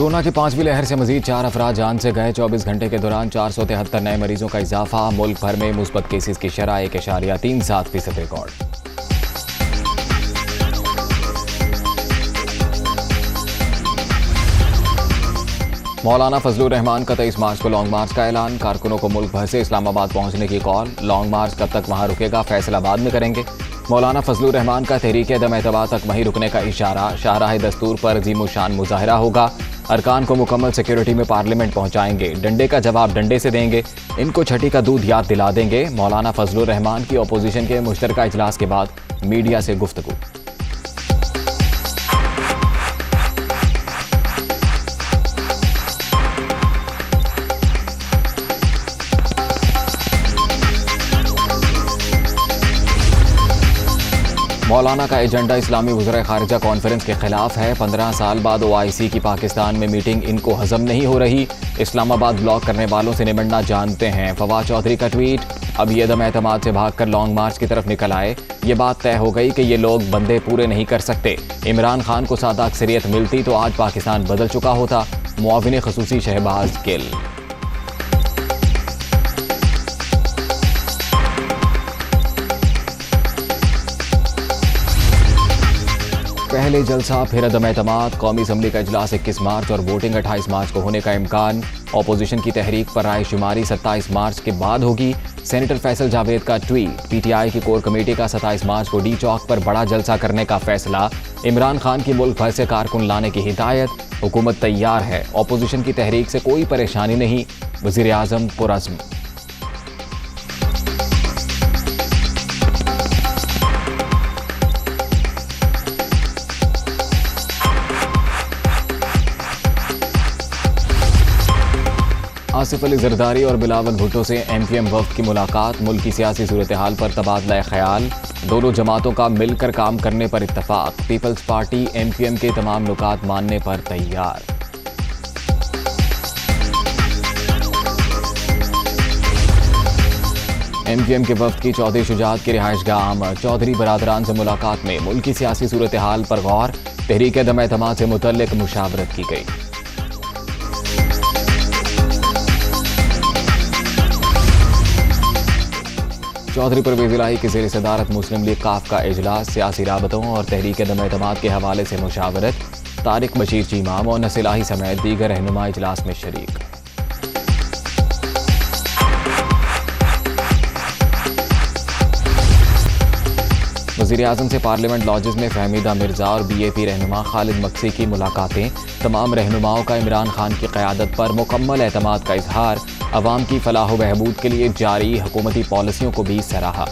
Corona की 5वीं लहर से मजीद 4 अफराद जान से गए। 24 घंटे के दौरान 473 नए मरीजों का इजाफा। मुल्क भर में मुस्बत केसेस की शरह 1.37% रिकॉर्ड। मौलाना फजलुर रहमान का 23 मार्च को लॉन्ग मार्च का ऐलान। कारकुनों को मुल्क भर से इस्लामाबाद पहुंचने की कॉल। लॉन्ग मार्च कब तक वहां रुकेगा, फैसला बाद में करेंगे। मौलाना फजलुर रहमान का तहरीक दम एतबार तक वहीं रुकने का इशारा। शाहराह दस्तूर पर अजीम शान मुजाहरा होगा। अरकान को मुकम्मल सिक्योरिटी में पार्लियामेंट पहुंचाएंगे। डंडे का जवाब डंडे से देंगे। इनको छठी का दूध याद दिला देंगे। मौलाना फजलुर रहमान की अपोजिशन के मुश्तरका इजलास के बाद मीडिया से गुफ्तगू। मौलाना का एजेंडा इस्लामी वज़ीर खारिजा कॉन्फ्रेंस के खिलाफ है। 15 साल बाद OIC की पाकिस्तान में मीटिंग इनको हजम नहीं हो रही। इस्लामाबाद ब्लॉक करने वालों से निमटना जानते हैं। फवाद चौधरी का ट्वीट, अब ये दम एतमाद से भागकर लॉन्ग मार्च की तरफ निकल आए। ये बात तय हो गई कि ये लोग बंदे पूरे नहीं कर सकते। इमरान खान को सादा अक्सरियत मिलती तो आज पाकिस्तान बदल चुका होता। मुआविन खसूसी शहबाज गिल। पहले जलसा फिर अदम एतमाद। कौमी असम्बली का इजलास 21 मार्च और वोटिंग 28 मार्च को होने का इम्कान। अपोजिशन की तहरीक पर राय शुमारी 27 मार्च के बाद होगी। सेनेटर फैसल जावेद का ट्वीट, PTI की कोर कमेटी का 27 मार्च को डी चौक पर बड़ा जलसा करने का फैसला। इमरान खान की मुल्क भर से कारकुन लाने की हिदायत। हुकूमत तैयार है, अपोजिशन की तहरीक से कोई परेशानी नहीं। वज़ीर आज़म पुरअज़्म। आसिफ अली जरदारी और बिलावल भुट्टो से MPM वफ्द की मुलाकात। मुल्क की सियासी सूरत हाल पर तबादला ख्याल। दोनों जमातों का मिलकर काम करने पर इत्तफाक। पीपल्स पार्टी MPM के तमाम नुकात मानने पर तैयार। MPM के वफ्द की चौधरी शुजात की रिहाइशगाह आमद। चौधरी बरादरान से मुलाकात में मुल्क की सियासी सूरत हाल पर गौर। तहरीक दम एतमाद से मुतल्लिक मुशावरत की गई। चौधरी परवेज इलाही की ज़ेर सदारत मुस्लिम लीग काफ का इजलास। सियासी राबतों और तहरीक दम एतमाद के हवाले से मुशावरत। तारिक बशीर चीमा, मोहन्नस इलाही समेत दीगर रहनुमा इजलास में शरीक। वज़ीर आज़म से पार्लियामेंट लॉजेस में फहमीदा मिर्जा और BAP रहनुमा खालिद मक्सी की मुलाकातें। तमाम रहनुमाओं का इमरान खान की क़यादत पर मुकम्मल एतमाद का इजहार। अवाम की फलाह बहबूद के लिए जारी हुकूमती पॉलिसियों को भी सराहा।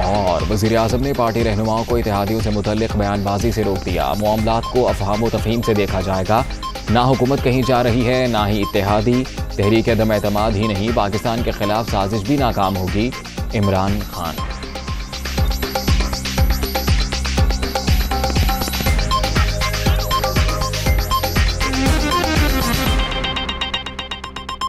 और वज़ीर आज़म ने पार्टी रहनुमाओं को इत्तेहादियों से मुतल्लिक बयानबाजी से रोक दिया। मामलात को अफ़हाम व तफ़हीम से देखा जाएगा। ना हुकूमत कहीं जा रही है, ना ही इत्तेहादी। तहरीक दम एतमाद ही नहीं, पाकिस्तान के खिलाफ साजिश भी नाकाम होगी। इमरान खान।